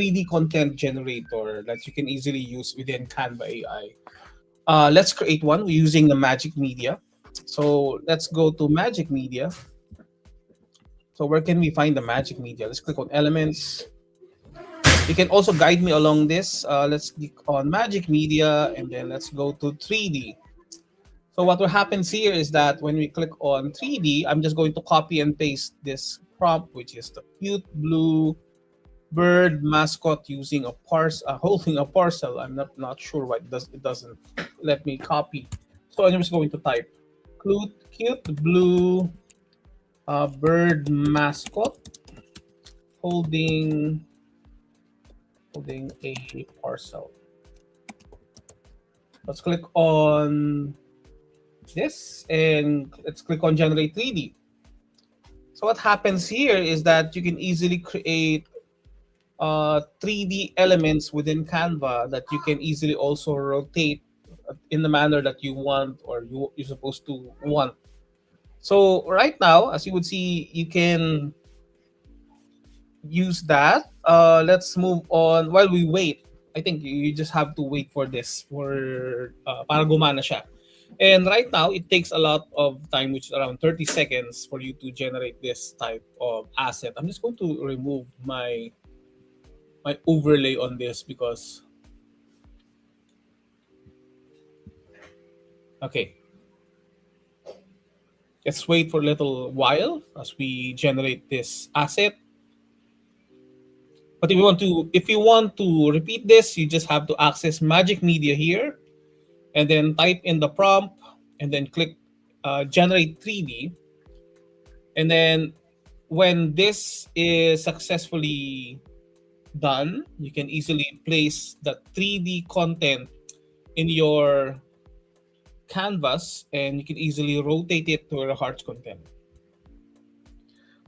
3D content generator that you can easily use within Canva AI. Let's create one using the Magic Media. So let's go to Magic Media. So where can we find the Magic Media? Let's click on Elements. You can also guide me along this. Let's click on Magic Media and then let's go to 3D. So what will happens here is that when we click on 3D, I'm just going to copy and paste this prompt, which is the cute blue bird mascot using a holding a parcel. I'm not sure why it doesn't let me copy. So I'm just going to type cute blue bird mascot holding a parcel. Let's click on this and let's click on generate 3D. So what happens here is that you can easily create 3D elements within Canva that you can easily also rotate in the manner that you want or you're supposed to want. So right now, as you would see, you can use that. Let's move on while we wait. I think you just have to wait for this for para gumana siya. And right now, it takes a lot of time, which is around 30 seconds for you to generate this type of asset. I'm just going to remove my overlay on this because okay, let's wait for a little while as we generate this asset. But if you want to repeat this, you just have to access Magic Media here and then type in the prompt and then click generate 3D. And then when this is successfully done, you can easily place the 3D content in your canvas and you can easily rotate it to your heart's content.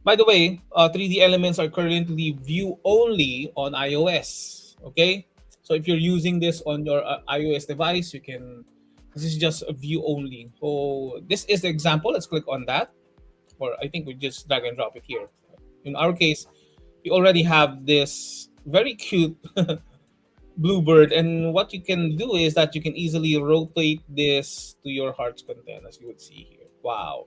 By the way, 3D elements are currently view only on iOS. Okay, so if you're using this on your iOS device, this is just a view only. So this is the example. Let's click on that, or I think we just drag and drop it here. In our case, we already have this very cute bluebird, and what you can do is that you can easily rotate this to your heart's content, as you would see here. Wow.